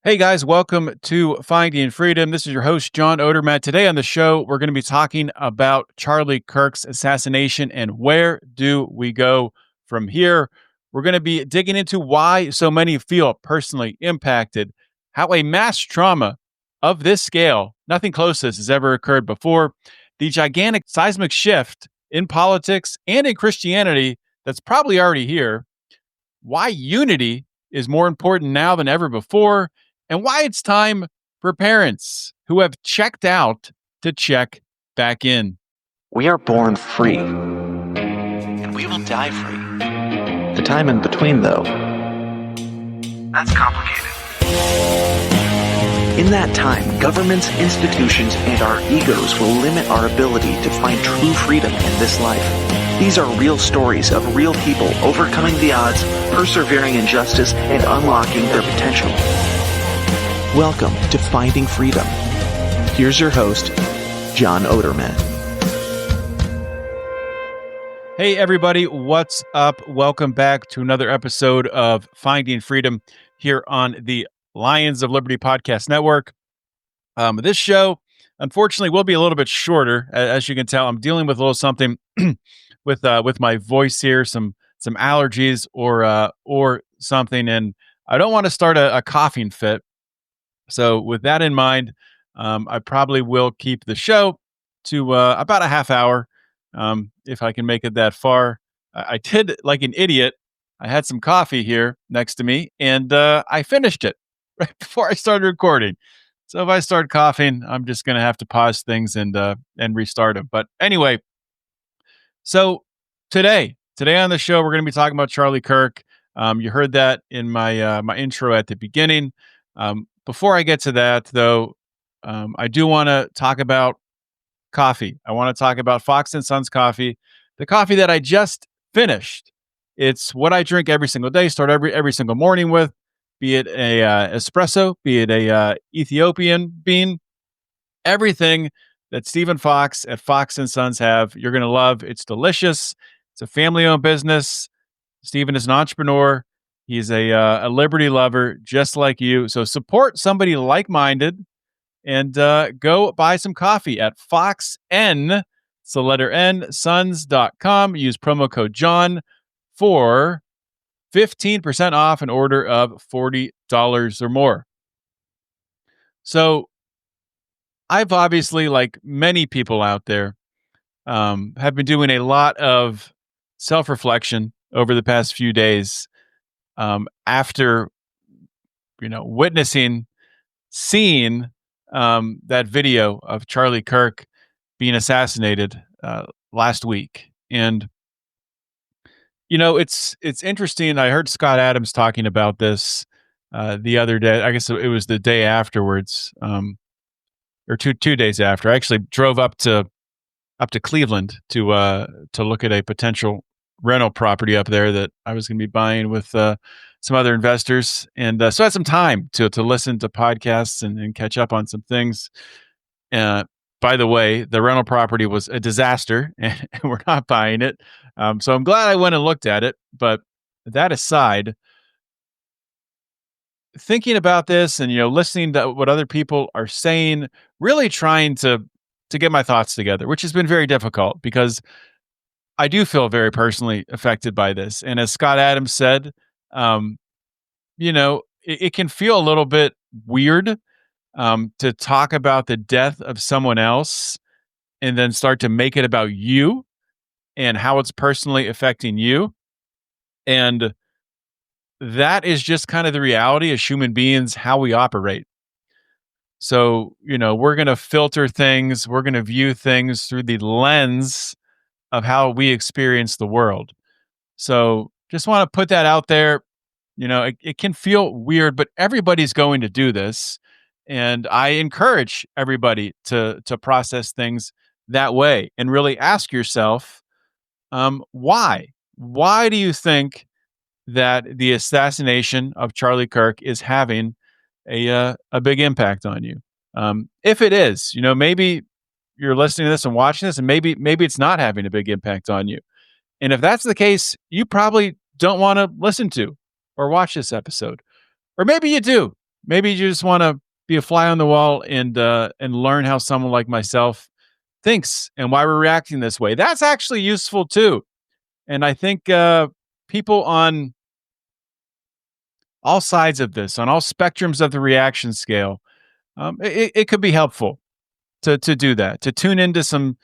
Hey guys, welcome to Finding Freedom. This is your host, John Odermatt. Today on the show, we're going to be talking about Charlie Kirk's assassination and where do we go from here. We're going to be digging into why so many feel personally impacted, how a mass trauma of this scale, nothing close to this has ever occurred before, the gigantic seismic shift in politics and in Christianity that's probably already here, why unity is more important now than ever before, and why it's time for parents who have checked out to check back in. We are born free, and we will die free. The time in between, though, that's complicated. In that time, governments, institutions, and our egos will limit our ability to find true freedom in this life. These are real stories of real people overcoming the odds, persevering in justice, and unlocking their potential. Welcome to Finding Freedom. Here's your host, John Odermatt. Hey everybody, what's up? Welcome back to another episode of Finding Freedom here on the Lions of Liberty Podcast Network. This show, unfortunately, will be a little bit shorter. As you can tell, I'm dealing with a little something with my voice here, some allergies or something, and I don't want to start a coughing fit. So with that in mind, I probably will keep the show to about a half hour, if I can make it that far. I did, like an idiot, I had some coffee here next to me, and I finished it right before I started recording. So if I start coughing, I'm just going to have to pause things and restart them. But anyway, so today on the show, we're going to be talking about Charlie Kirk. You heard that in my my intro at the beginning. Before I get to that, though, I do want to talk about coffee. I want to talk about Fox and Sons coffee, the coffee that I just finished. It's what I drink every single day, start every single morning with, be it a espresso, be it a Ethiopian bean, everything that Stephen Fox at Fox and Sons have, you're going to love. It's delicious. It's a family-owned business. Stephen is an entrepreneur. He's a liberty lover, just like you. So support somebody like-minded and go buy some coffee at FoxN, it's the letter N, sons.com. Use promo code John for 15% off an order of $40 or more. So I've obviously, like many people out there, have been doing a lot of self-reflection over the past few days, after, seeing that video of Charlie Kirk being assassinated last week. And, it's interesting. I heard Scott Adams talking about this the other day. I guess it was the day afterwards, or two days after. I actually drove up to Cleveland to look at a potential rental property up there that I was going to be buying with some other investors, and so I had some time to listen to podcasts and catch up on some things. By the way, the rental property was a disaster, and we're not buying it. So I'm glad I went and looked at it. But that aside, thinking about this and listening to what other people are saying, really trying to get my thoughts together, which has been very difficult because I do feel very personally affected by this. And as Scott Adams said, it can feel a little bit weird to talk about the death of someone else and then start to make it about you and how it's personally affecting you. And that is just kind of the reality as human beings, how we operate. So, we're going to filter things, we're going to view things through the lens of how we experience the world. So just want to put that out there. It can feel weird, but everybody's going to do this. And I encourage everybody to process things that way and really ask yourself, why? Why do you think that the assassination of Charlie Kirk is having a big impact on you? If it is, maybe you're listening to this and watching this, and maybe it's not having a big impact on you. And if that's the case, you probably don't want to listen to or watch this episode. Or maybe you do. maybe you just want to be a fly on the wall and learn how someone like myself thinks and why we're reacting this way. That's actually useful too. And I think people on all sides of this, on all spectrums of the reaction scale, it could be helpful to do that, to tune into some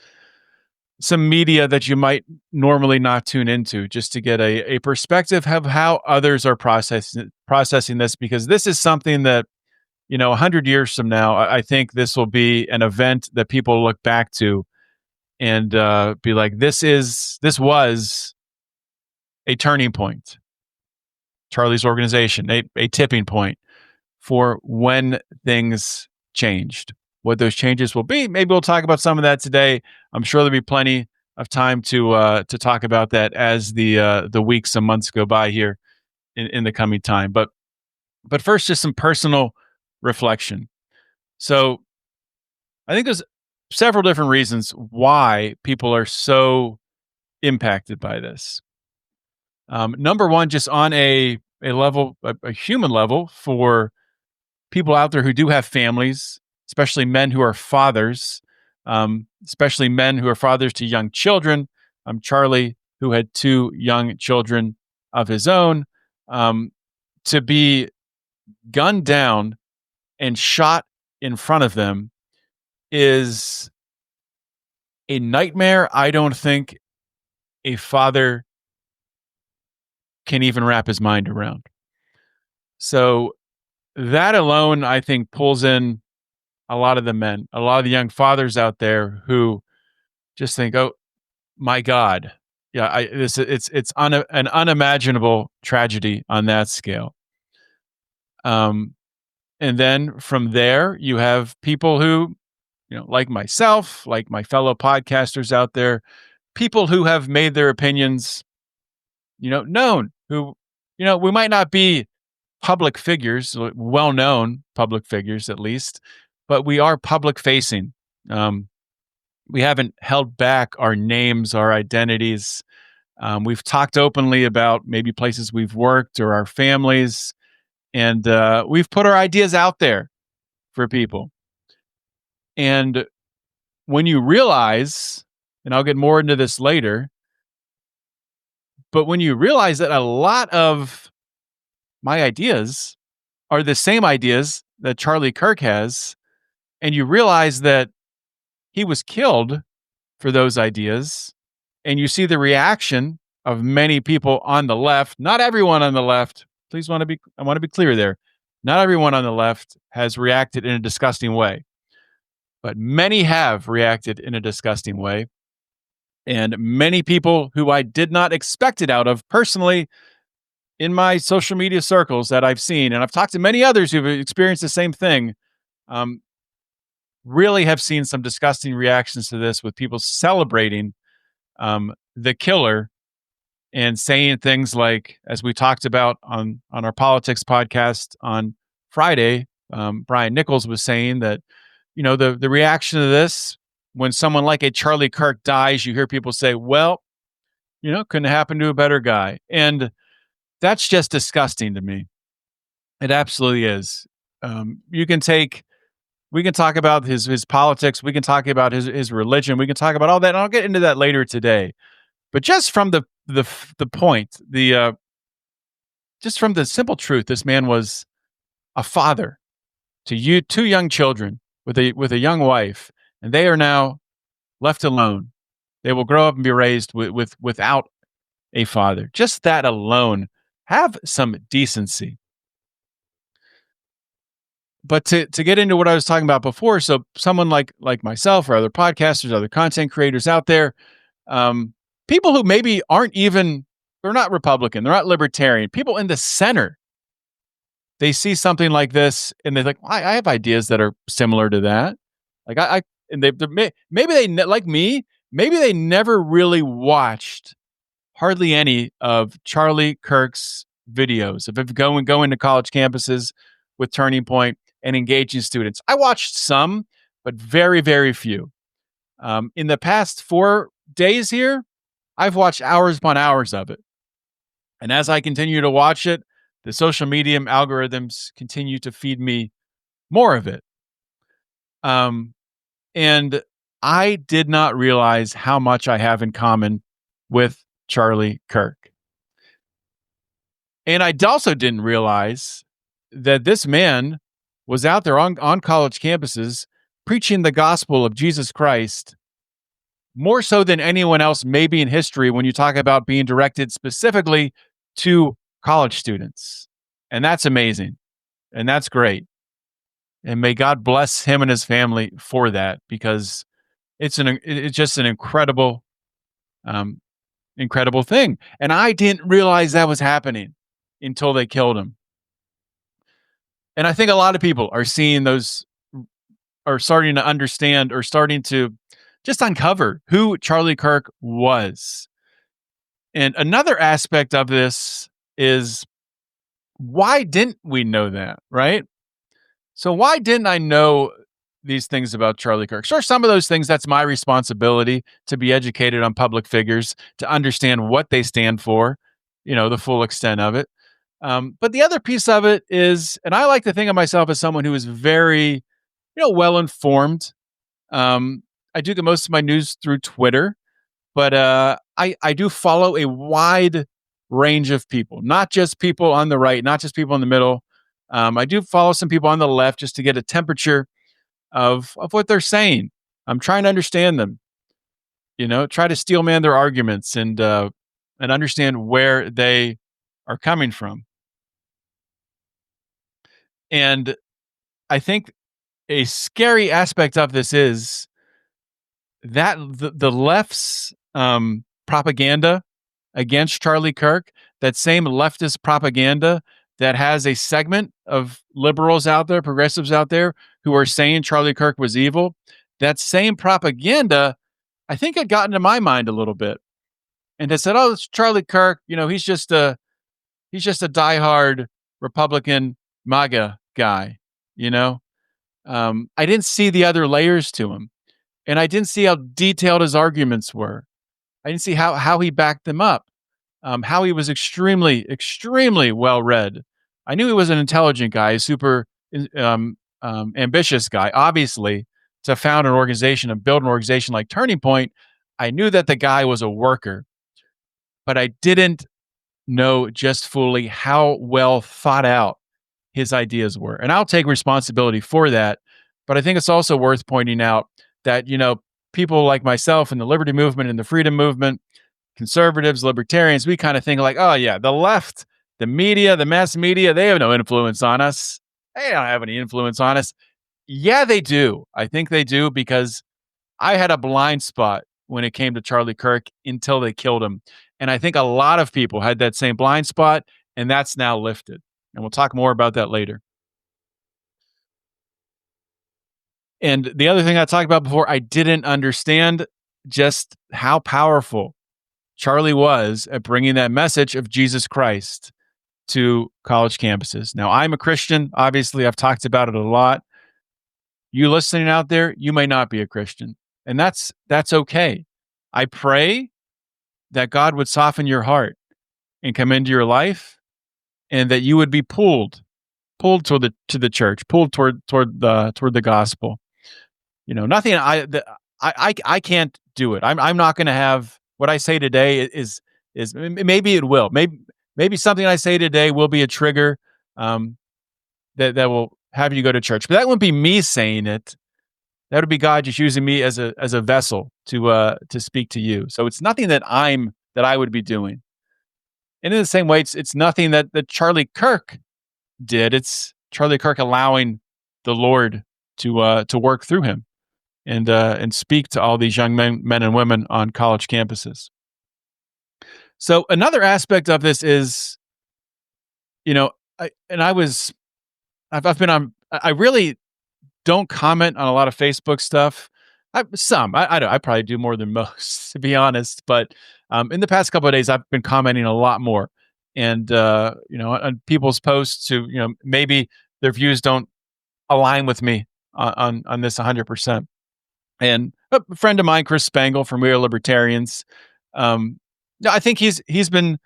media that you might normally not tune into, just to get a perspective of how others are processing this, because this is something that, 100 years from now, I think this will be an event that people look back to and be like, this was a turning point. Charlie's organization, a tipping point for when things changed. What those changes will be, maybe we'll talk about some of that today. I'm sure there'll be plenty of time to talk about that as the weeks and months go by here in the coming time. But first, just some personal reflection. So I think there's several different reasons why people are so impacted by this. Number one, just on a level, a human level, for people out there who do have families, especially men who are fathers, especially men who are fathers to young children. Charlie, who had two young children of his own, to be gunned down and shot in front of them is a nightmare I don't think a father can even wrap his mind around. So that alone, I think, pulls in a lot of the men, a lot of the young fathers out there who just think, "Oh my God, yeah, an unimaginable tragedy on that scale." And then from there, you have people who, like myself, like my fellow podcasters out there, people who have made their opinions, known. Who, we might not be public figures, well-known public figures at least, but we are public facing. We haven't held back our names, our identities. We've talked openly about maybe places we've worked or our families, and we've put our ideas out there for people. And when you realize, and I'll get more into this later, but when you realize that a lot of my ideas are the same ideas that Charlie Kirk has, and you realize that he was killed for those ideas, and you see the reaction of many people on the left, not everyone on the left, I want to be clear there. Not everyone on the left has reacted in a disgusting way, but many have reacted in a disgusting way. And many people who I did not expect it out of personally in my social media circles that I've seen, and I've talked to many others who've experienced the same thing, really have seen some disgusting reactions to this, with people celebrating the killer and saying things like, as we talked about on our politics podcast on Friday, Brian Nichols was saying that, the reaction to this, when someone like a Charlie Kirk dies, you hear people say, well, couldn't happen to a better guy. And that's just disgusting to me. It absolutely is. We can talk about his politics. We can talk about his religion. We can talk about all that. And I'll get into that later today. But just from the point, just from the simple truth, this man was a father to two young children with a young wife, and they are now left alone. They will grow up and be raised without a father. Just that alone, have some decency. But to get into what I was talking about before, so someone like myself or other podcasters, other content creators out there, people who maybe they're not Republican, they're not Libertarian, people in the center, they see something like this and they're like, I have ideas that are similar to that. Like maybe they like me, maybe they never really watched hardly any of Charlie Kirk's videos of going to college campuses with Turning Point and engaging students. I watched some, but very, very few. In the past 4 days here, I've watched hours upon hours of it. And as I continue to watch it, the social media algorithms continue to feed me more of it. Um, and I did not realize how much I have in common with Charlie Kirk. And I also didn't realize that this man was out there on college campuses preaching the gospel of Jesus Christ more so than anyone else, maybe in history, when you talk about being directed specifically to college students. And that's amazing. And that's great. And may God bless him and his family for that, because it's just an um, incredible thing. And I didn't realize that was happening until they killed him. And I think a lot of people are seeing those, are starting to understand, or starting to just uncover who Charlie Kirk was. And another aspect of this is, why didn't we know that, right? So why didn't I know these things about Charlie Kirk? Sure, some of those things, that's my responsibility to be educated on public figures, to understand what they stand for, the full extent of it. But the other piece of it is, and I like to think of myself as someone who is very, well informed. I do get most of my news through Twitter, but I do follow a wide range of people, not just people on the right, not just people in the middle. I do follow some people on the left just to get a temperature of what they're saying. I'm trying to understand them, try to steelman their arguments, and understand where they are coming from. And I think a scary aspect of this is that the left's propaganda against Charlie Kirk, that same leftist propaganda that has a segment of liberals out there, progressives out there, who are saying Charlie Kirk was evil, that same propaganda, I think, had gotten to my mind a little bit, and has said, "Oh, it's Charlie Kirk. He's just a diehard Republican MAGA guy." I didn't see the other layers to him, and I didn't see how detailed his arguments were. I didn't see how he backed them up, how he was extremely, extremely well read. I knew he was an intelligent guy, a super ambitious guy. Obviously, to found an organization and build an organization like Turning Point, I knew that the guy was a worker, but I didn't know just fully how well thought out his ideas were. And I'll take responsibility for that. But I think it's also worth pointing out that, people like myself in the liberty movement and the freedom movement, conservatives, libertarians, we kind of think like, oh, yeah, the left, the media, the mass media, they have no influence on us. They don't have any influence on us. Yeah, they do. I think they do, because I had a blind spot when it came to Charlie Kirk until they killed him. And I think a lot of people had that same blind spot, and that's now lifted. And we'll talk more about that later. And the other thing I talked about before, I didn't understand just how powerful Charlie was at bringing that message of Jesus Christ to college campuses. Now, I'm a Christian. Obviously, I've talked about it a lot. You listening out there, you may not be a Christian, and that's okay. I pray that God would soften your heart and come into your life, and that you would be pulled to the church, pulled toward the gospel. Nothing. I can't do it. I'm not going to have what I say today is maybe it will. Maybe something I say today will be a trigger that will have you go to church. But that wouldn't be me saying it. That would be God just using me as a vessel to speak to you. So it's nothing that I would be doing. And in the same way, it's nothing that Charlie Kirk did. It's Charlie Kirk allowing the Lord to work through him and speak to all these young men and women on college campuses. So another aspect of this is, I've been on. I really don't comment on a lot of Facebook stuff. I probably do more than most, to be honest. But in the past couple of days, I've been commenting a lot more, and on people's posts who, maybe their views don't align with me on this 100%. And a friend of mine, Chris Spangle from We Are Libertarians, I think he's been,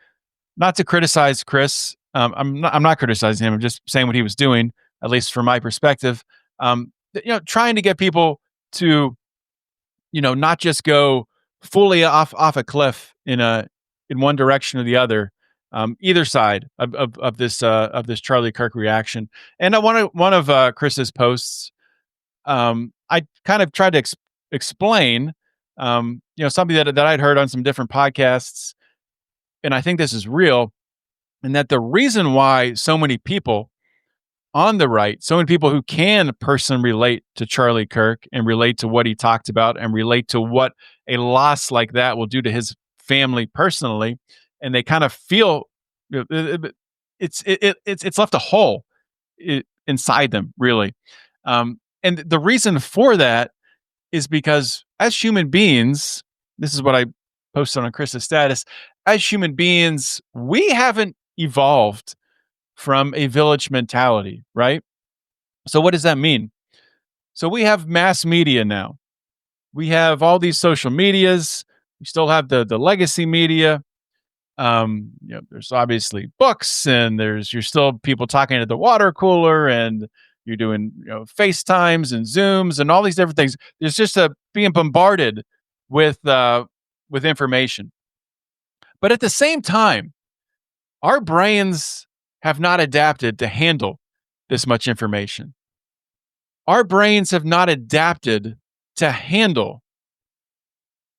not to criticize Chris, I'm not criticizing him. I'm just saying what he was doing, at least from my perspective. Trying to get people to, not just go fully off a cliff in one direction or the other, either side of this Charlie Kirk reaction. And one of Chris's posts, I kind of tried to explain, something that I'd heard on some different podcasts, and I think this is real, and that the reason why so many people on the right, so many people who can personally relate to Charlie Kirk and relate to what he talked about and relate to what a loss like that will do to his family personally, and they kind of feel it's left a hole inside them, really. And the reason for that is because as human beings, this is what I posted on Chris's status. As human beings, we haven't evolved from a village mentality, right? So what does that mean? So we have mass media now. We have all these social medias. We still have the legacy media. There's obviously books, and you're still people talking at the water cooler, and you're doing FaceTimes and Zooms and all these different things. There's just being bombarded with information. But at the same time, our brains have not adapted to handle this much information. Our brains have not adapted to handle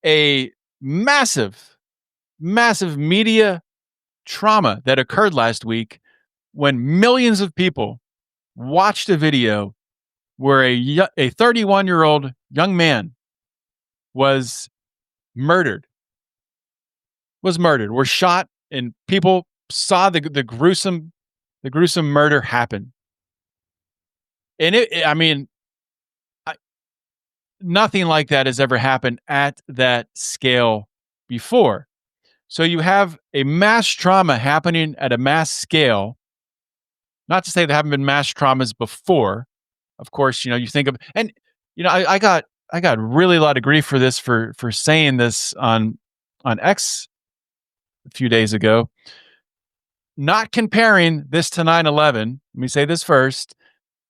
a massive, massive media trauma that occurred last week when millions of people watched a video where a 31-year-old young man was murdered, was shot, and people saw the gruesome murder happen. And nothing like that has ever happened at that scale before. So you have a mass trauma happening at a mass scale. Not to say there haven't been mass traumas before. Of course, you think of, and I got really a lot of grief for this, for saying this on X a few days ago. Not comparing this to 9/11. Let me say this first.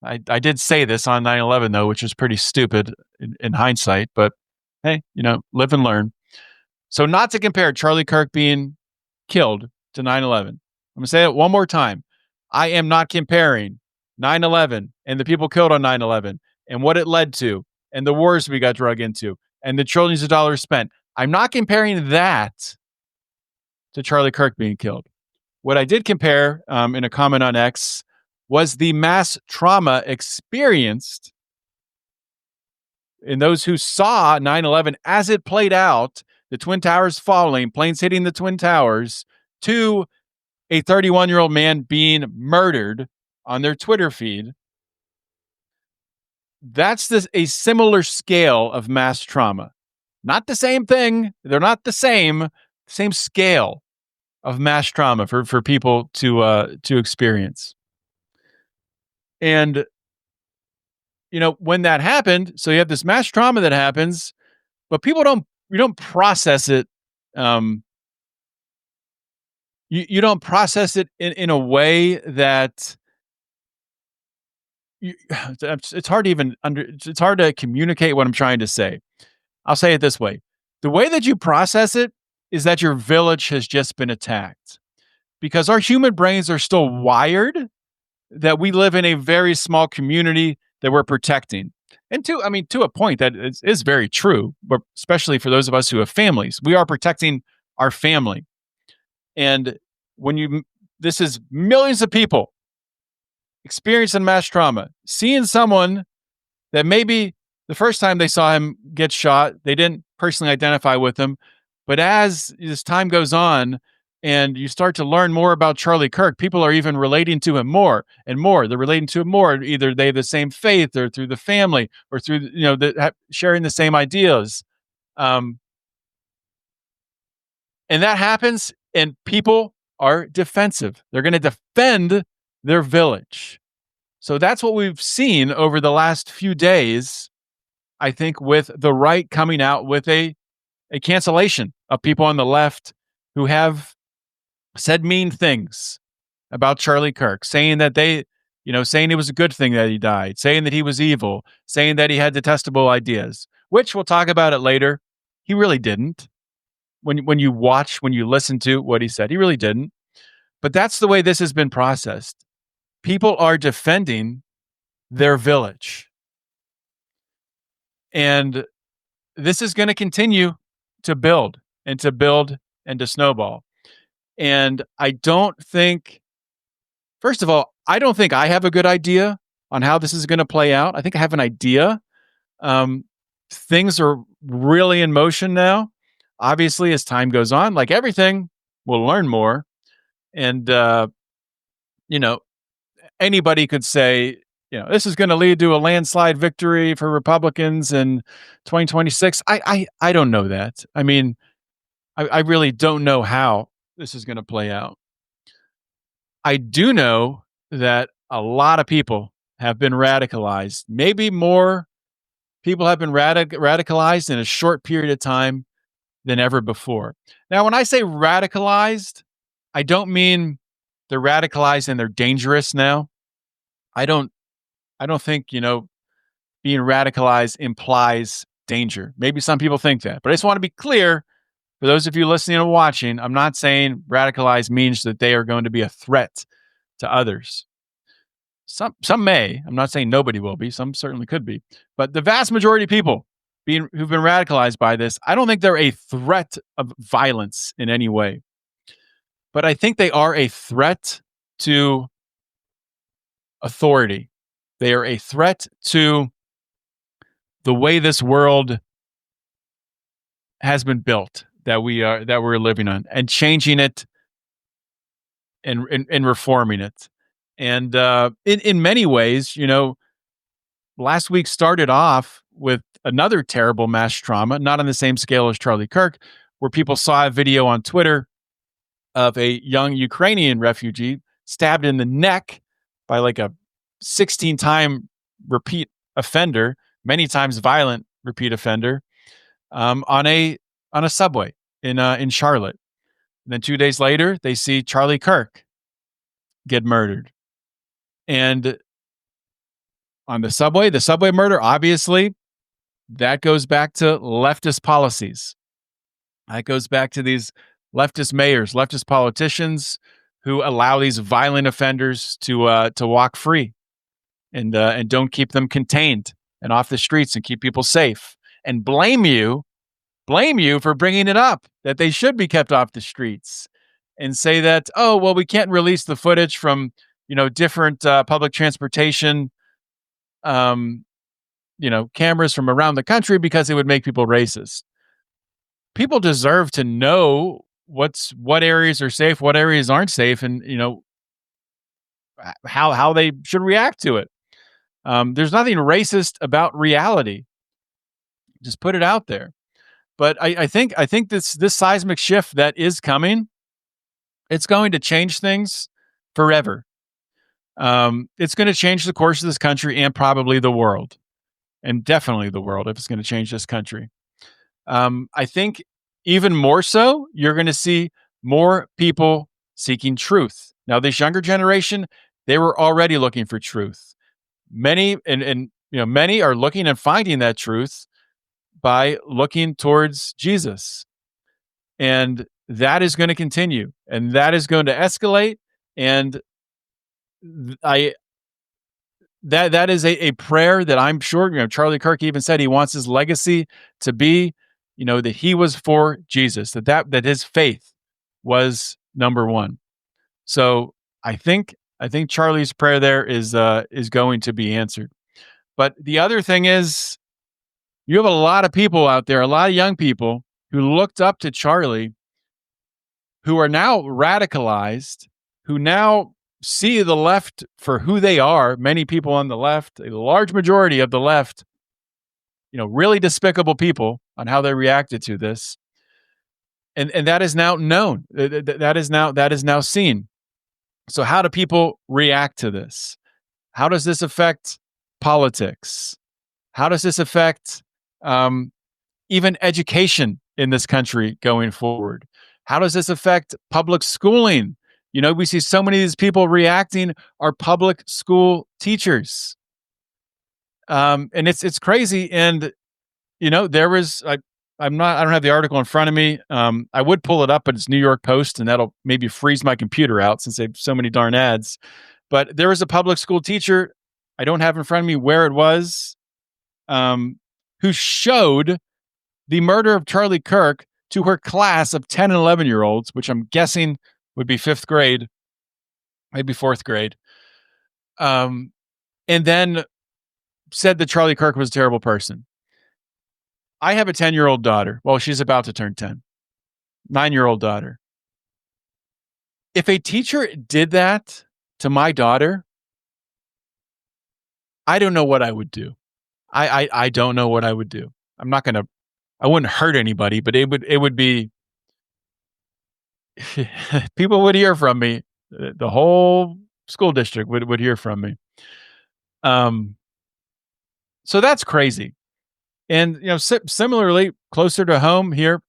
I did say this on 9/11 though, which was pretty stupid in hindsight, but hey, live and learn. So not to compare Charlie Kirk being killed to 9/11. I'm going to say it one more time. I am not comparing 9/11 and the people killed on 9/11 and what it led to and the wars we got drug into and the trillions of dollars spent. I'm not comparing that to Charlie Kirk being killed. What I did compare in a comment on X was the mass trauma experienced in those who saw 9/11 as it played out, the Twin Towers falling, planes hitting the Twin Towers, to a 31-year-old man being murdered on their Twitter feed. That's a similar scale of mass trauma. Not the same thing. They're not the same scale of mass trauma for people to experience. And when that happened, so you have this mass trauma that happens, but people don't process it. You don't process it in a way that it's hard to even it's hard to communicate what I'm trying to say. I'll say it this way. The way that you process it is that your village has just been attacked, because our human brains are still wired that we live in a very small community that we're protecting. And to a point that is very true, but especially for those of us who have families, we are protecting our family. And this is millions of people experiencing mass trauma, seeing someone that maybe the first time they saw him get shot, they didn't personally identify with him. But as time goes on and you start to learn more about Charlie Kirk, people are even relating to him more and more. They're relating to him more. Either they have the same faith, or through the family, or through, sharing the same ideas. And that happens, and people are defensive. They're going to defend their village. So that's what we've seen over the last few days, I think, with the right coming out with a cancellation of people on the left who have said mean things about Charlie Kirk, saying that saying it was a good thing that he died, saying that he was evil, saying that he had detestable ideas, which we'll talk about it later. He really didn't. When you listen to what he said, he really didn't. But that's the way this has been processed. People are defending their village. And this is going to continue to build and to build and to snowball. And I don't think, first of all, I don't think I have a good idea on how this is going to play out. I think I have an idea. Things are really in motion now. Obviously, as time goes on, like everything, we'll learn more. And, anybody could say, this is going to lead to a landslide victory for Republicans in 2026. I don't know that. I mean, I really don't know how this is going to play out. I do know that a lot of people have been radicalized. Maybe more people have been radicalized in a short period of time than ever before. Now, when I say radicalized, I don't mean they're radicalized and they're dangerous now. I don't think, being radicalized implies danger. Maybe some people think that, but I just want to be clear for those of you listening and watching, I'm not saying radicalized means that they are going to be a threat to others. Some may. I'm not saying nobody will be. Some certainly could be. But the vast majority of people who've been radicalized by this, I don't think they're a threat of violence in any way. But I think they are a threat to authority. They are a threat to the way this world has been built that we're living on, and changing it and reforming it. And in many ways, last week started off with another terrible mass trauma, not on the same scale as Charlie Kirk, where people saw a video on Twitter of a young Ukrainian refugee stabbed in the neck by like a 16-time repeat offender, many times violent repeat offender, on a subway in Charlotte. And then 2 days later, they see Charlie Kirk get murdered. And on the subway murder, obviously, that goes back to leftist policies. That goes back to these leftist mayors, leftist politicians who allow these violent offenders to walk free and don't keep them contained and off the streets and keep people safe, and blame you for bringing it up, that they should be kept off the streets, and say that, oh, well, we can't release the footage from, different public transportation, cameras from around the country because it would make people racist. People deserve to know what areas are safe, what areas aren't safe, and, how they should react to it. There's nothing racist about reality. Just put it out there. But I think this seismic shift that is coming, it's going to change things forever. It's going to change the course of this country and probably the world, and definitely the world if it's going to change this country. I think even more so, you're going to see more people seeking truth. Now, this younger generation, they were already looking for truth. Many many are looking and finding that truth by looking towards Jesus. And that is going to continue, and that is going to escalate. And that is a prayer that I'm sure, Charlie Kirk even said he wants his legacy to be, that he was for Jesus, that his faith was number one. So I think Charlie's prayer there is going to be answered. But the other thing is, you have a lot of people out there, a lot of young people who looked up to Charlie, who are now radicalized, who now see the left for who they are. Many people on the left, a large majority of the left, really despicable people on how they reacted to this. And that is now known. That is now seen. So how do people react to this? How does this affect politics? How does this affect even education in this country going forward? How does this affect public schooling We see so many of these people reacting are public school teachers. And it's crazy. And there was I don't have the article in front of me. I would pull it up, but it's New York Post, and that'll maybe freeze my computer out since they have so many darn ads. But there was a public school teacher, I don't have in front of me where it was, um, who showed the murder of Charlie Kirk to her class of 10 and 11-year-olds, which I'm guessing would be fifth grade, maybe fourth grade. And then said that Charlie Kirk was a terrible person. I have a 10-year-old daughter. Well, she's about to turn 10. 9-year-old daughter. If a teacher did that to my daughter, I don't know what I would do. I don't know what I would do. I wouldn't hurt anybody, but it would be people would hear from me. The whole school district would hear from me. So that's crazy. And similarly, closer to home here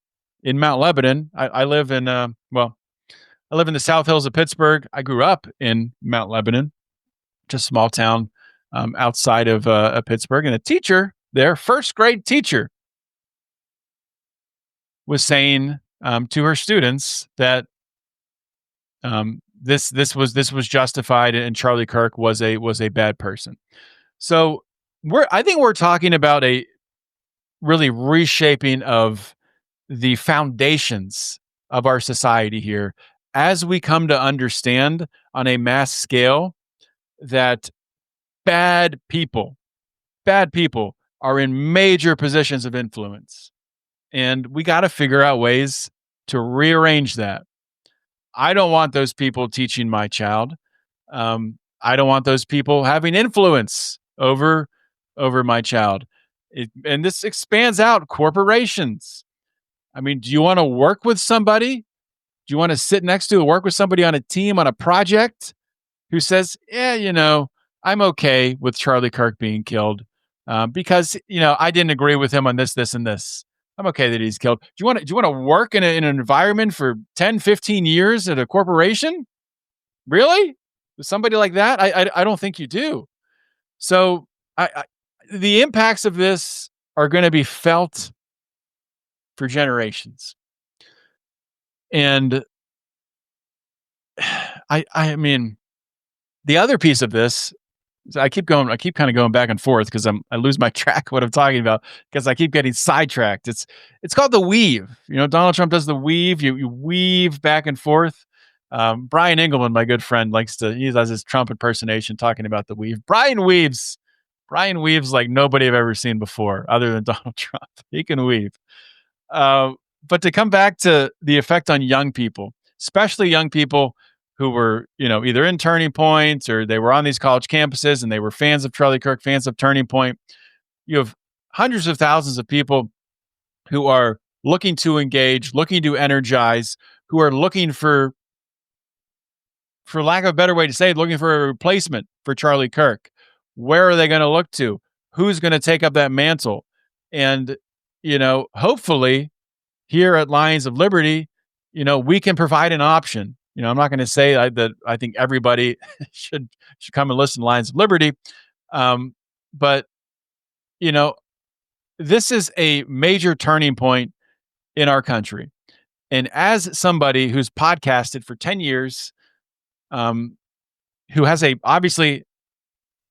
in Mount Lebanon, I live in I live in the South Hills of Pittsburgh. I grew up in Mount Lebanon, just a small town outside of Pittsburgh. And a teacher there, first grade teacher, was saying to her students that this was justified, and Charlie Kirk was a bad person. So I think we're talking about a really reshaping of the foundations of our society here as we come to understand on a mass scale that bad people are in major positions of influence. And we got to figure out ways to rearrange that. I don't want those people teaching my child. I don't want those people having influence over my child. And this expands out corporations. I mean, do you want to work with somebody? Do you want to sit next to or work with somebody on a team, on a project, who says, yeah, I'm okay with Charlie Kirk being killed because, I didn't agree with him on this, this, and this. I'm okay that he's killed. Do you want to work in an environment for 10, 15 years at a corporation? Really? With somebody like that? I don't think you do. So the impacts of this are going to be felt for generations. And I mean, the other piece of this, I keep kind of going back and forth because I lose my track of what I'm talking about because I keep getting sidetracked. It's called the weave. Donald Trump does the weave. You weave back and forth. Brian Engelman, my good friend, he does his Trump impersonation talking about the weave. Brian weaves like nobody I've ever seen before other than Donald Trump. He can weave. But to come back to the effect on young people, especially young people who were, either in Turning Point or they were on these college campuses and they were fans of Charlie Kirk, fans of Turning Point. You have hundreds of thousands of people who are looking to engage, looking to energize, who are looking for lack of a better way to say it, looking for a replacement for Charlie Kirk. Where are they going to look to? Who's going to take up that mantle? And, hopefully here at Lions of Liberty, we can provide an option. I'm not going to say that I think everybody should come and listen to Lions of Liberty. But, this is a major turning point in our country. And as somebody who's podcasted for 10 years, who has obviously,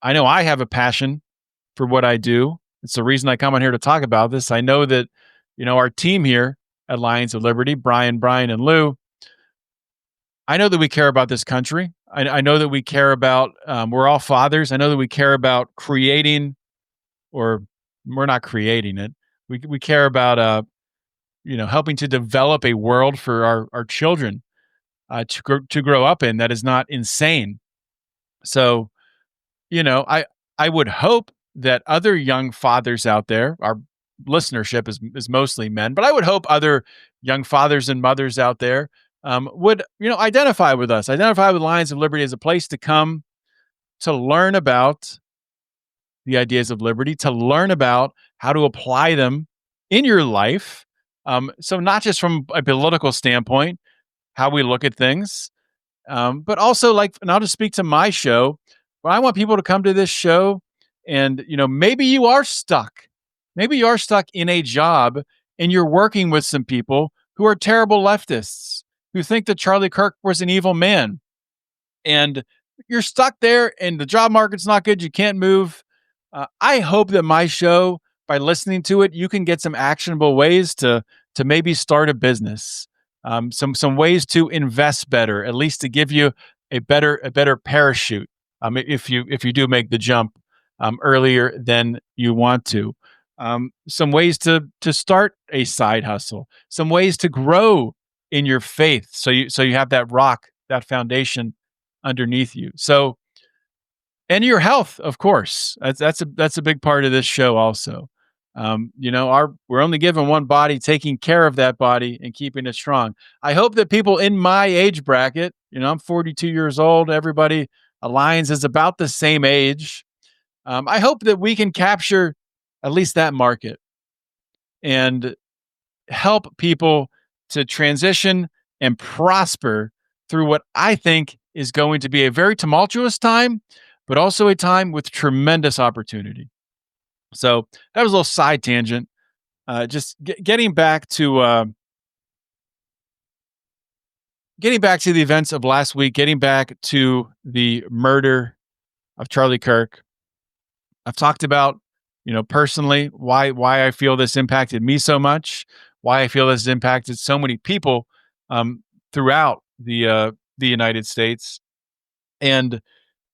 I know I have a passion for what I do. It's the reason I come on here to talk about this. I know that, our team here at Lions of Liberty, Brian, and Lou, I know that we care about this country. I know that we care about, we're all fathers. I know that we care about creating, or we're not creating it. We care about, helping to develop a world for our children to grow up in that is not insane. So, I would hope that other young fathers out there, our listenership is mostly men, but I would hope other young fathers and mothers out there would, identify with us, identify with Lions of Liberty as a place to come to learn about the ideas of liberty, to learn about how to apply them in your life. So not just from a political standpoint, how we look at things, But also, like, and I'll just speak to my show. But I want people to come to this show, and maybe you are stuck. Maybe you are stuck in a job, and you're working with some people who are terrible leftists who think that Charlie Kirk was an evil man, and you're stuck there, and the job market's not good. You can't move. I hope that my show, by listening to it, you can get some actionable ways to maybe start a business, some ways to invest better, at least to give you a better parachute, if you do make the jump earlier than you want to. Some ways to start a side hustle, some ways to grow in your faith, so you have that rock, that foundation underneath you. So, and your health, of course. That's a big part of this show also. Our we're only given one body, taking care of that body and keeping it strong. I hope that people in my age bracket, I'm 42 years old, everybody Alliance is about the same age. I hope that we can capture at least that market and help people to transition and prosper through what I think is going to be a very tumultuous time, but also a time with tremendous opportunity. So that was a little side tangent. Just getting back to the events of last week, getting back to the murder of Charlie Kirk. I've talked about, personally, why I feel this impacted me so much, why I feel this impacted so many people throughout the United States, and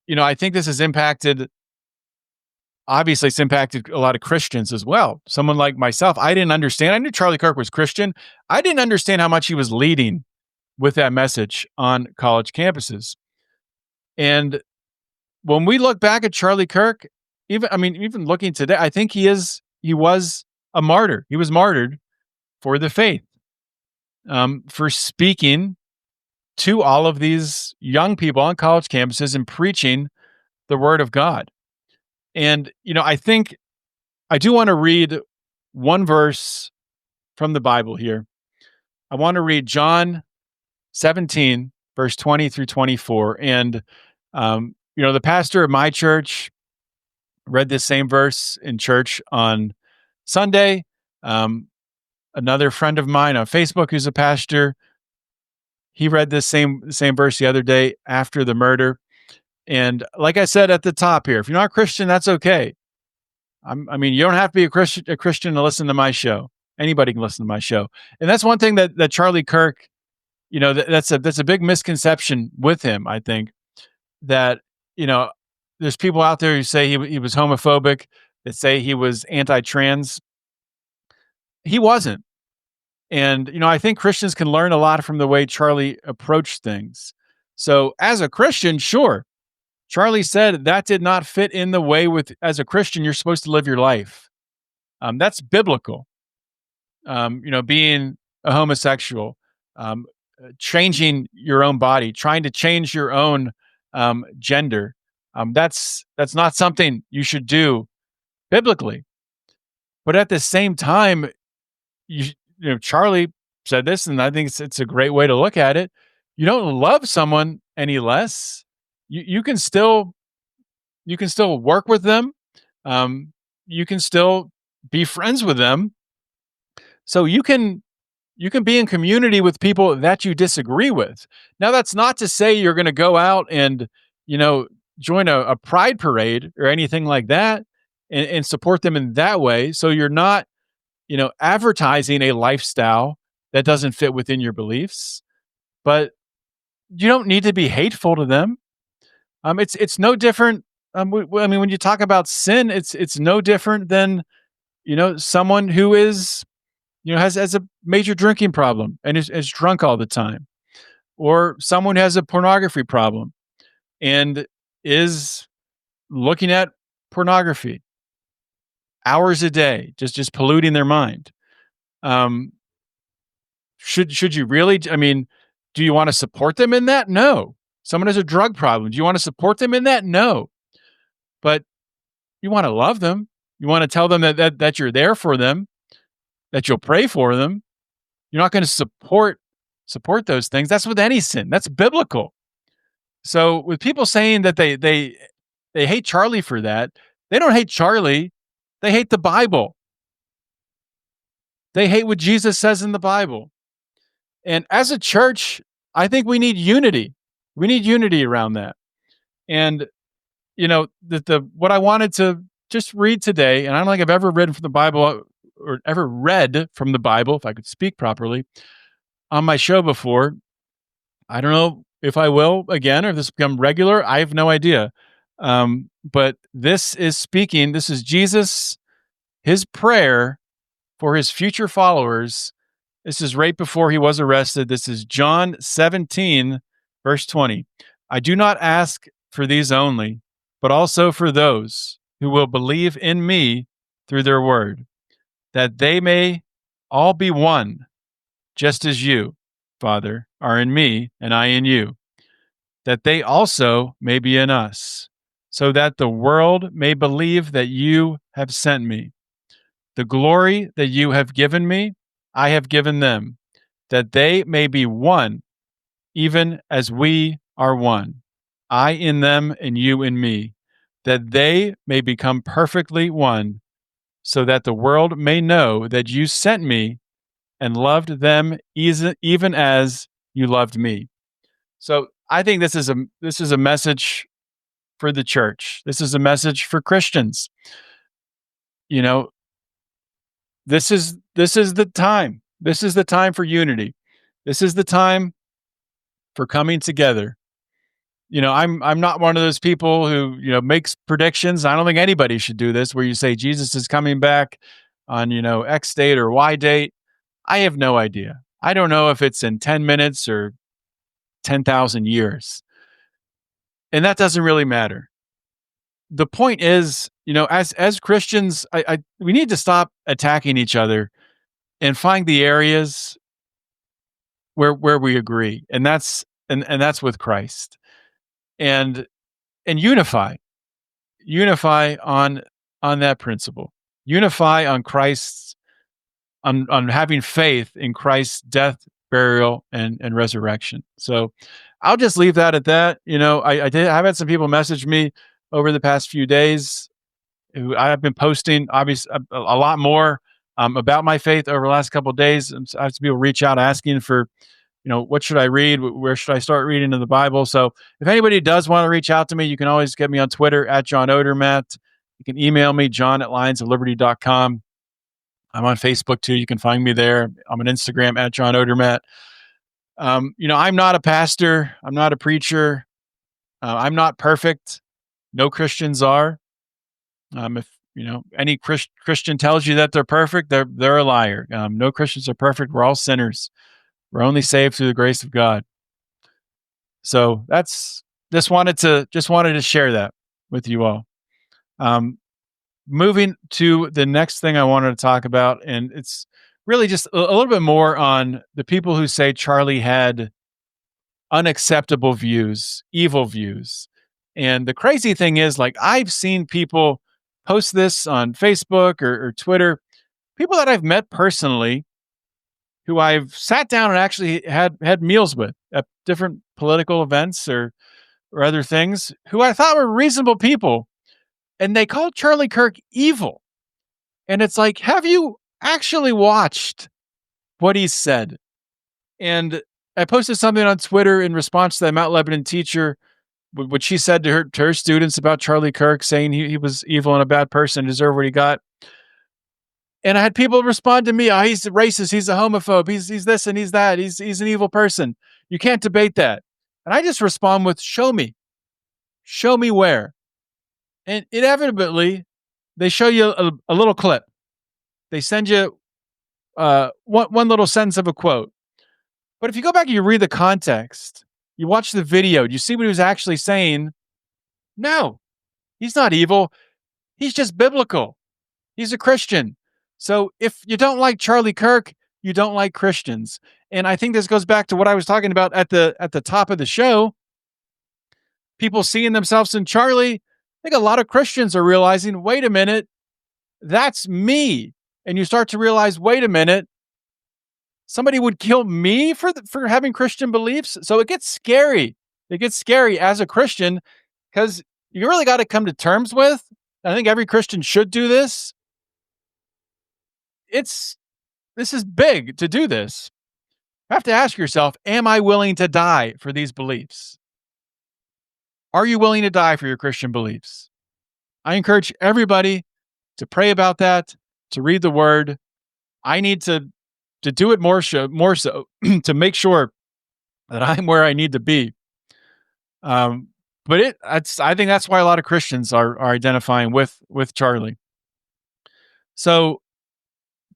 I think this has impacted. Obviously, it's impacted a lot of Christians as well. Someone like myself, I didn't understand. I knew Charlie Kirk was Christian. I didn't understand how much he was leading with that message on college campuses. And when we look back at Charlie Kirk, even looking today, I think he was a martyr. He was martyred for the faith, for speaking to all of these young people on college campuses and preaching the word of God. And, I think I do want to read one verse from the Bible here. I want to read John 17, verse 20 through 24. And, the pastor of my church read this same verse in church on Sunday. Another friend of mine on Facebook who's a pastor, he read this same verse the other day after the murder. And like I said at the top here, if you're not a Christian, that's okay. You don't have to be a Christian to listen to my show. Anybody can listen to my show. And that's one thing that Charlie Kirk, that's a big misconception with him, I think, that, there's people out there who say he was homophobic, that say he was anti-trans. He wasn't. And, I think Christians can learn a lot from the way Charlie approached things. So as a Christian, sure, Charlie said that did not fit in the way as a Christian, you're supposed to live your life. That's biblical. Being a homosexual, changing your own body, trying to change your own gender. That's not something you should do biblically. But at the same time, Charlie said this, and I think it's a great way to look at it. You don't love someone any less. You can still work with them. You can still be friends with them. So you can be in community with people that you disagree with. Now, that's not to say you're going to go out and, join a pride parade or anything like that and support them in that way. So you're not, advertising a lifestyle that doesn't fit within your beliefs, but you don't need to be hateful to them. It's no different. When you talk about sin, it's no different than, someone who is, has a major drinking problem and is drunk all the time, or someone who has a pornography problem and is looking at pornography hours a day, just polluting their mind. Should you really? Do you want to support them in that? No. Someone has a drug problem. Do you want to support them in that? No. But you want to love them. You want to tell them that you're there for them, that you'll pray for them. You're not going to support those things. That's with any sin. That's biblical. So with people saying that they hate Charlie for that, they don't hate Charlie. They hate the Bible. They hate what Jesus says in the Bible. And as a church, I think we need unity. We need unity around that. And the what I wanted to just read today, and I don't think I've ever read from the Bible or ever read from the Bible, if I could speak properly, on my show before. I don't know if I will again or if this become regular. I have no idea. But this is Jesus, his prayer for his future followers. This is right before he was arrested. This is John 17, verse 20. I do not ask for these only, but also for those who will believe in me through their word, that they may all be one, just as you, Father, are in me and I in you, that they also may be in us, so that the world may believe that you have sent me. The glory that you have given me, I have given them, that they may be one, even as we are one. I in them and you in me, that they may become perfectly one, so that the world may know that you sent me and loved them even as you loved me. So I think this is a message for the church. This is a message for Christians. You know, this is the time. This is the time for unity. This is the time for coming together. I'm not one of those people who, makes predictions. I don't think anybody should do this where you say Jesus is coming back on, X date or Y date. I have no idea. I don't know if it's in 10 minutes or 10,000 years. And that doesn't really matter. The point is, as Christians, we need to stop attacking each other and find the areas where we agree. And that's with Christ. And unify on that principle, unify on Christ's, on having faith in Christ's death, burial, and resurrection. So I'll just leave that at that. I've had some people message me over the past few days who I have been posting obviously a lot more about my faith over the last couple of days. And I have some people reach out asking for, what should I read? Where should I start reading in the Bible? So if anybody does want to reach out to me, you can always get me on Twitter at John Odermatt. You can email me, john@lionsofliberty.com. I'm on Facebook too. You can find me there. I'm on Instagram at John Odermatt. I'm not a pastor. I'm not a preacher. I'm not perfect. No Christians are. If any Christian tells you that they're perfect, they're a liar. No Christians are perfect. We're all sinners. We're only saved through the grace of God. So that's just wanted to share that with you all. Moving to the next thing I wanted to talk about, and it's really just a little bit more on the people who say Charlie had unacceptable views, evil views. And the crazy thing is, like, I've seen people post this on Facebook or Twitter, people that I've met personally, who I've sat down and actually had meals with at different political events or other things, who I thought were reasonable people, and they called Charlie Kirk evil. And it's like, have you actually watched what he said? And I posted something on Twitter in response to that Mount Lebanon teacher, what she said to her students about Charlie Kirk, saying he was evil and a bad person, deserved what he got. And I had people respond to me, "Oh, he's a racist, he's a homophobe, he's this and he's that, he's an evil person. You can't debate that." And I just respond with, "Show me where." And inevitably, they show you a little clip. They send you one little sentence of a quote. But if you go back and you read the context, you watch the video, you see what he was actually saying. No, he's not evil. He's just biblical. He's a Christian. So if you don't like Charlie Kirk, you don't like Christians. And I think this goes back to what I was talking about at the top of the show. People seeing themselves in Charlie. I think a lot of Christians are realizing, wait a minute, that's me. And you start to realize, wait a minute, somebody would kill me for having Christian beliefs. So it gets scary It gets scary as a Christian because you really got to come to terms with. I think every Christian should do this. This is big to do this. You have to ask yourself, am I willing to die for these beliefs? Are you willing to die for your Christian beliefs? I encourage everybody to pray about that, to read the word. I need to do it more so to make sure that I'm where I need to be. Um, but I think that's why a lot of Christians are identifying with Charlie. So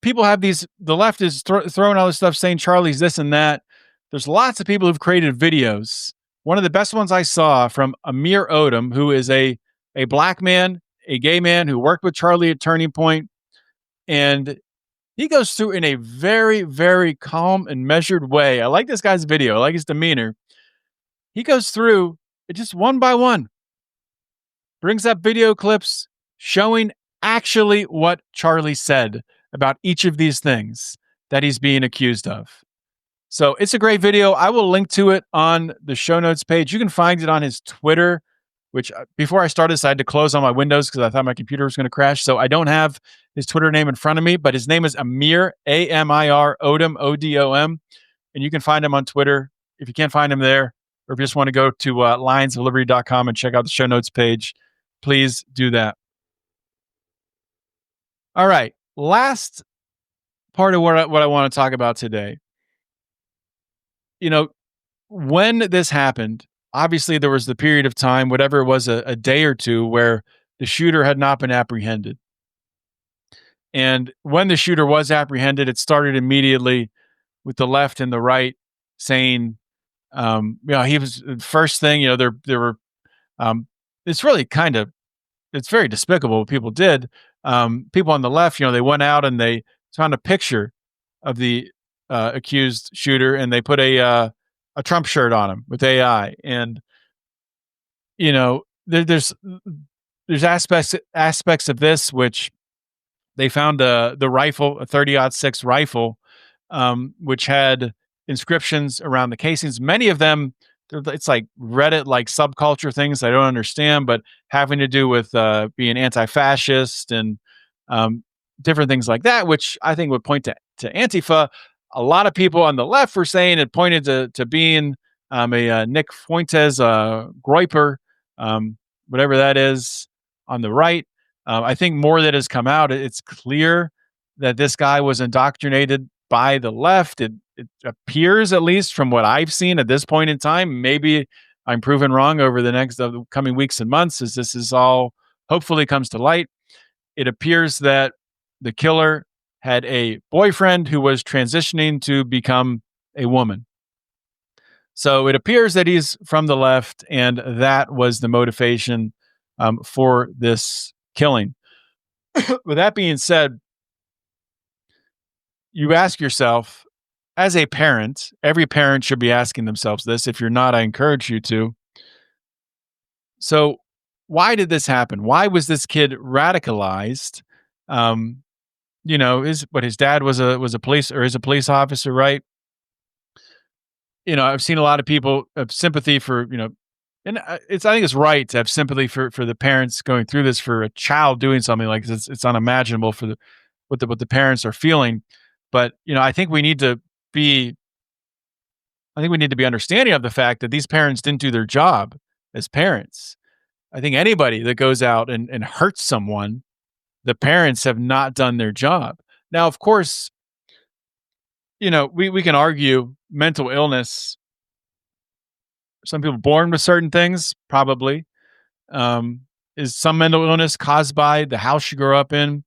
people have the left is throwing all this stuff saying Charlie's this and that. There's lots of people who've created videos. One of the best ones I saw from Amir Odom, who is a black man, a gay man who worked with Charlie at Turning Point, and he goes through in a very, very calm and measured way. I like this guy's video. I like his demeanor. He goes through it just one by one, brings up video clips showing actually what Charlie said about each of these things that he's being accused of. So it's a great video. I will link to it on the show notes page. You can find it on his Twitter, which before I started this, I had to close all my windows because I thought my computer was going to crash. So I don't have his Twitter name in front of me, but his name is Amir, Amir Odom, Odom. And you can find him on Twitter. If you can't find him there, or if you just want to go to lionsofliberty.com and check out the show notes page, please do that. All right. Last part of what I want to talk about today. You know, when this happened, obviously there was the period of time, whatever it was, a day or two, where the shooter had not been apprehended. And when the shooter was apprehended, it started immediately with the left and the right saying, he was first thing, there were, it's really it's very despicable what people did. People on the left, they went out and they found a picture of the accused shooter, and they put a Trump shirt on him with AI. And there's aspects of this which they found the rifle, a 30-06 rifle, which had inscriptions around the casings. Many of them, it's like Reddit, like subculture things I don't understand, but having to do with being anti-fascist and different things like that, which I think would point to Antifa. A lot of people on the left were saying it pointed to being a Nick Fuentes Groiper, whatever that is, on the right. I think more that has come out. It's clear that this guy was indoctrinated by the left. It appears, at least from what I've seen at this point in time. Maybe I'm proven wrong over the coming weeks and months as this is all hopefully comes to light. It appears that the killer had a boyfriend who was transitioning to become a woman. So it appears that he's from the left, and that was the motivation for this killing. With that being said, you ask yourself, as a parent, every parent should be asking themselves this. If you're not, I encourage you to. So why did this happen? Why was this kid radicalized? His dad was a police or is a police officer, right? I've seen a lot of people have sympathy for, and I think it's right to have sympathy for the parents going through this, for a child doing something like this. It's unimaginable for what the parents are feeling. But, I think we need to be understanding of the fact that these parents didn't do their job as parents. I think anybody that goes out and hurts someone, the parents have not done their job. Now, of course, we can argue mental illness. Some people born with certain things, probably. Is some mental illness caused by the house you grew up in,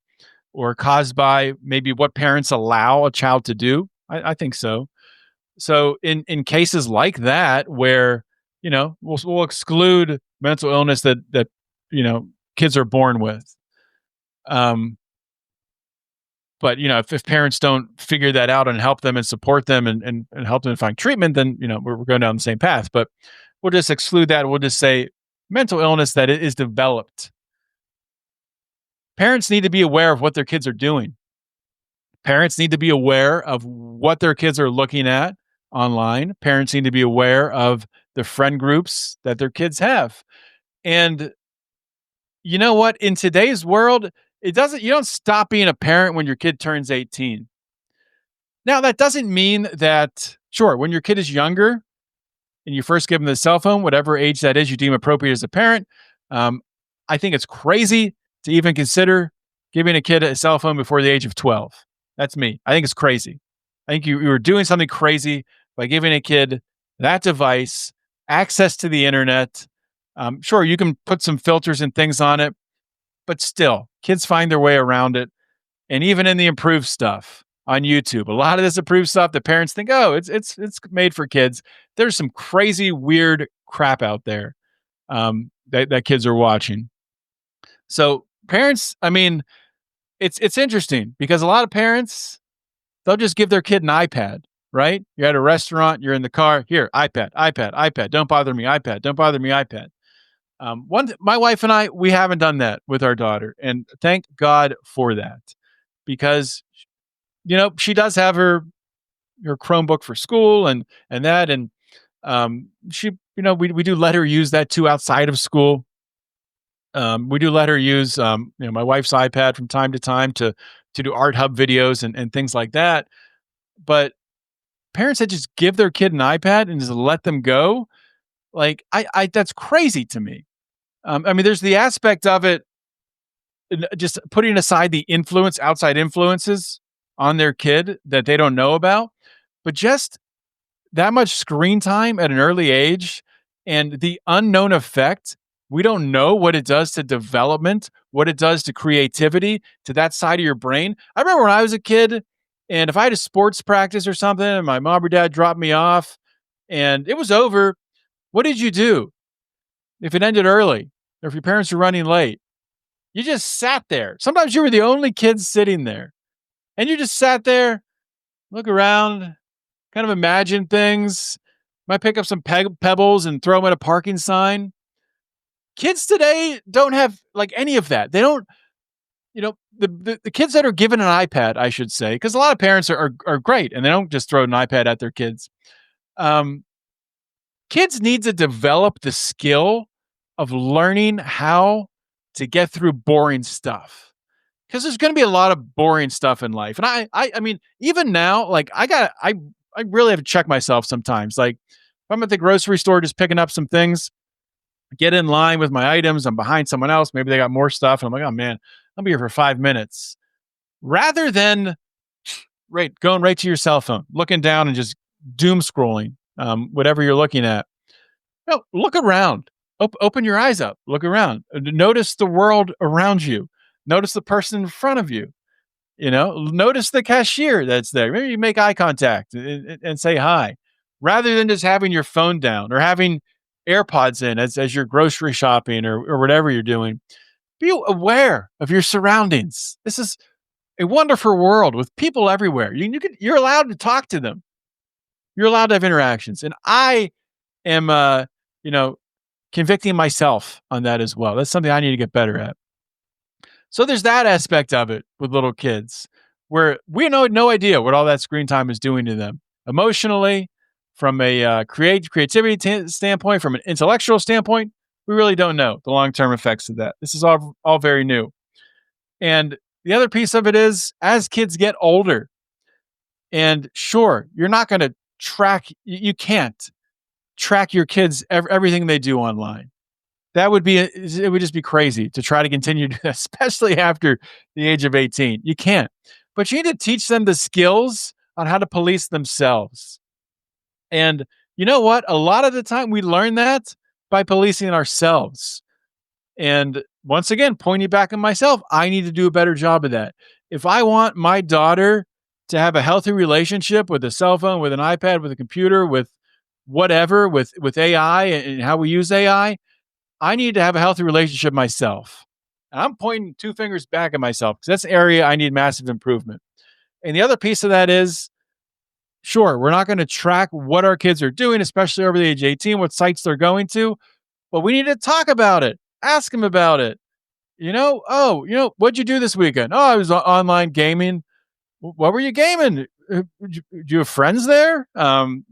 or caused by maybe what parents allow a child to do? I think so. So in cases like that, where we'll exclude mental illness that kids are born with. But if parents don't figure that out and help them and support them and help them find treatment, then we're going down the same path. But we'll just exclude that. We'll just say mental illness that is developed. Parents need to be aware of what their kids are doing. Parents need to be aware of what their kids are looking at online. Parents need to be aware of the friend groups that their kids have. And you know what? In today's world, you don't stop being a parent when your kid turns 18. Now, that doesn't mean that, sure, when your kid is younger and you first give them the cell phone, whatever age that is you deem appropriate as a parent, um, I think it's crazy to even consider giving a kid a cell phone before the age of 12. That's me. I think it's crazy. I think you were doing something crazy by giving a kid that device, access to the internet. Sure, you can put some filters and things on it, but still, kids find their way around it. And even in the improved stuff on YouTube, a lot of this approved stuff, the parents think, oh, it's made for kids. There's some crazy, weird crap out there that kids are watching. So parents, I mean, it's interesting because a lot of parents, they'll just give their kid an iPad, right? You're at a restaurant, you're in the car, here, iPad, iPad, iPad. Don't bother me, iPad. Don't bother me, iPad. My wife and I, we haven't done that with our daughter, and thank God for that, because she does have her Chromebook for school and that, and she we do let her use that too outside of school. We do let her use my wife's iPad from time to time to do art hub videos and things like that. But parents that just give their kid an iPad and just let them go, like I that's crazy to me. I mean, there's the aspect of it, just putting aside the outside influences on their kid that they don't know about, but just that much screen time at an early age and the unknown effect. We don't know what it does to development, what it does to creativity, to that side of your brain. I remember when I was a kid, and if I had a sports practice or something, and my mom or dad dropped me off and it was over, what did you do? If it ended early, or if your parents were running late, you just sat there. Sometimes you were the only kid sitting there, and you just sat there, look around, kind of imagine things. Might pick up some pebbles and throw them at a parking sign. Kids today don't have like any of that. They don't, the kids that are given an iPad, I should say, because a lot of parents are great and they don't just throw an iPad at their kids. Kids need to develop the skill of learning how to get through boring stuff, because there's going to be a lot of boring stuff in life. And I mean, even now, like I really have to check myself sometimes. Like if I'm at the grocery store, just picking up some things, get in line with my items. I'm behind someone else. Maybe they got more stuff. And I'm like, oh man, I'll be here for 5 minutes, rather than going right to your cell phone, looking down and just doom scrolling, whatever you're looking at. No, look around. Open your eyes up. Look around. Notice the world around you. Notice the person in front of you. Notice the cashier that's there. Maybe you make eye contact and say hi, rather than just having your phone down or having AirPods in as you're grocery shopping or whatever you're doing. Be aware of your surroundings. This is a wonderful world with people everywhere. You're allowed to talk to them. You're allowed to have interactions. And I am, convicting myself on that as well. That's something I need to get better at. So there's that aspect of it with little kids, where we know no idea what all that screen time is doing to them emotionally, from a creativity standpoint, from an intellectual standpoint. We really don't know the long-term effects of that. This is all very new. And the other piece of it is, as kids get older, and sure, you're not going to you can't track your kids, everything they do online. It would just be crazy to try to continue to, especially after the age of 18. You can't. But you need to teach them the skills on how to police themselves. And you know what? A lot of the time we learn that by policing ourselves. And once again, pointing back at myself, I need to do a better job of that. If I want my daughter to have a healthy relationship with a cell phone, with an iPad, with a computer, with whatever, with AI and how we use AI, I need to have a healthy relationship myself. And I'm pointing 2 fingers back at myself, because that's an area I need massive improvement. And the other piece of that is, sure, we're not going to track what our kids are doing, especially over the age of 18, what sites they're going to, but we need to talk about it. Ask them about it. What'd you do this weekend? Oh, I was online gaming. What were you gaming? do you have friends there? Who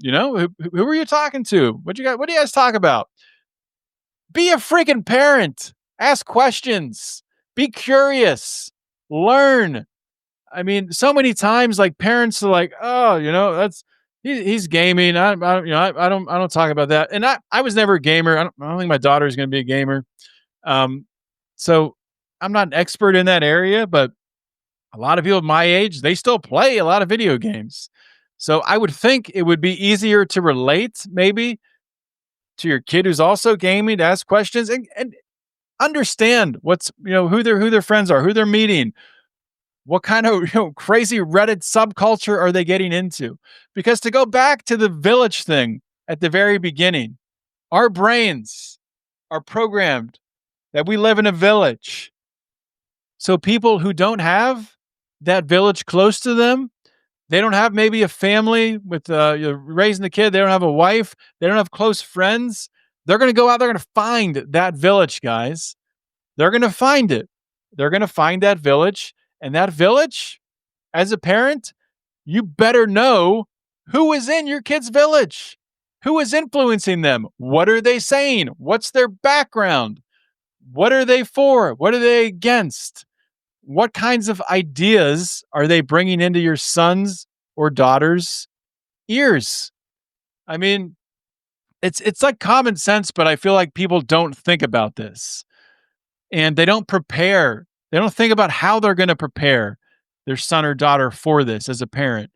are you talking to? What do you guys talk about? Be a freaking parent. Ask questions. Be curious. Learn. I mean, so many times, like parents are like, "Oh, he's gaming. I don't talk about that." And I was never a gamer. I don't think my daughter is going to be a gamer. So I'm not an expert in that area, but a lot of people my age, they still play a lot of video games. So I would think it would be easier to relate, maybe, to your kid who's also gaming, to ask questions and understand who their friends are, who they're meeting, what kind of crazy Reddit subculture are they getting into. Because to go back to the village thing at the very beginning, our brains are programmed that we live in a village. So people who don't have that village close to them, they don't have maybe a family with raising the kid, they don't have a wife, they don't have close friends, they're going to go out, they're going to find that village, guys. They're going to find it. They're going to find that village. And that village, as a parent, you better know who is in your kid's village. Who is influencing them? What are they saying? What's their background? What are they for? What are they against? What kinds of ideas are they bringing into your son's or daughter's ears? I mean, it's like common sense, but I feel like people don't think about this. And they don't prepare. They don't think about how they're going to prepare their son or daughter for this as a parent.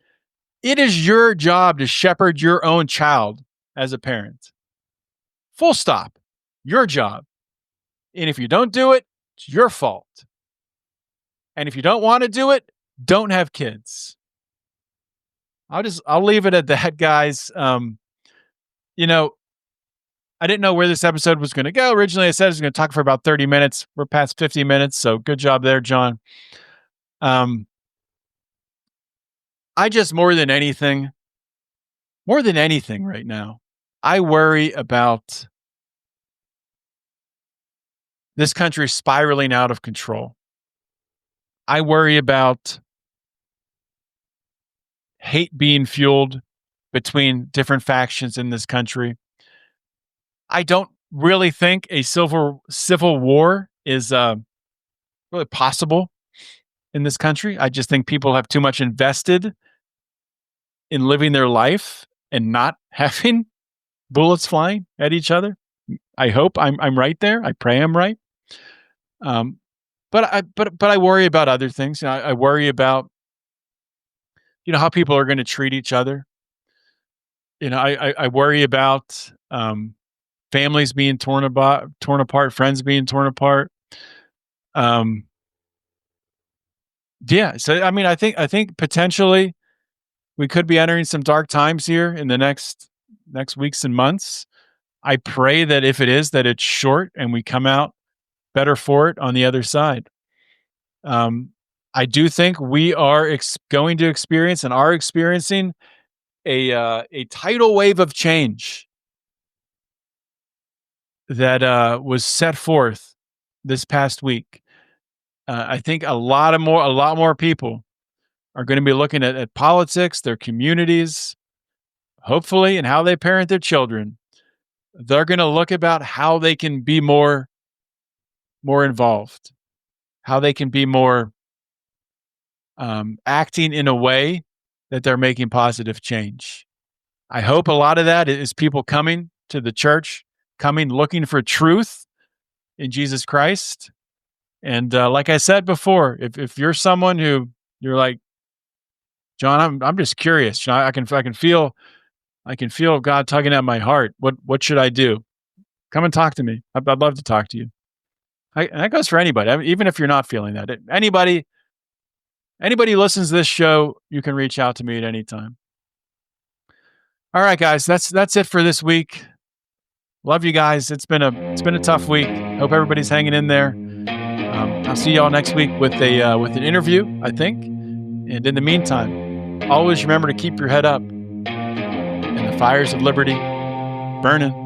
It is your job to shepherd your own child as a parent. Full stop. Your job. And if you don't do it, it's your fault. And if you don't want to do it, don't have kids. I'll leave it at that, guys. I didn't know where this episode was going to go. Originally, I said I was going to talk for about 30 minutes. We're past 50 minutes, so good job there, John. I just more than anything right now, I worry about this country spiraling out of control. I worry about hate being fueled between different factions in this country. I don't really think a civil war is really possible in this country. I just think people have too much invested in living their life and not having bullets flying at each other. I hope I'm right there. I pray I'm right. But I worry about other things. I worry about how people are going to treat each other. I worry about families being torn apart, friends being torn apart. Yeah. So I mean, I think potentially we could be entering some dark times here in the next weeks and months. I pray that if it is, that it's short and we come out better for it on the other side. I do think we are going to experience and are experiencing a tidal wave of change that was set forth this past week. I think a lot more people are going to be looking at politics, their communities, hopefully, and how they parent their children. They're going to look about how they can be more involved, how they can be more acting in a way that they're making positive change. I hope a lot of that is people coming to the church, coming looking for truth in Jesus Christ. And like I said before, if you're someone who you're like, John, I'm just curious. I can feel God tugging at my heart. What should I do? Come and talk to me. I'd love to talk to you. And that goes for anybody. I mean, even if you're not feeling that, anybody who listens to this show, you can reach out to me at any time. All right, guys, that's it for this week. Love you guys. It's been a tough week. Hope everybody's hanging in there. I'll see y'all next week with an interview, I think. And in the meantime, always remember to keep your head up and the fires of liberty burning.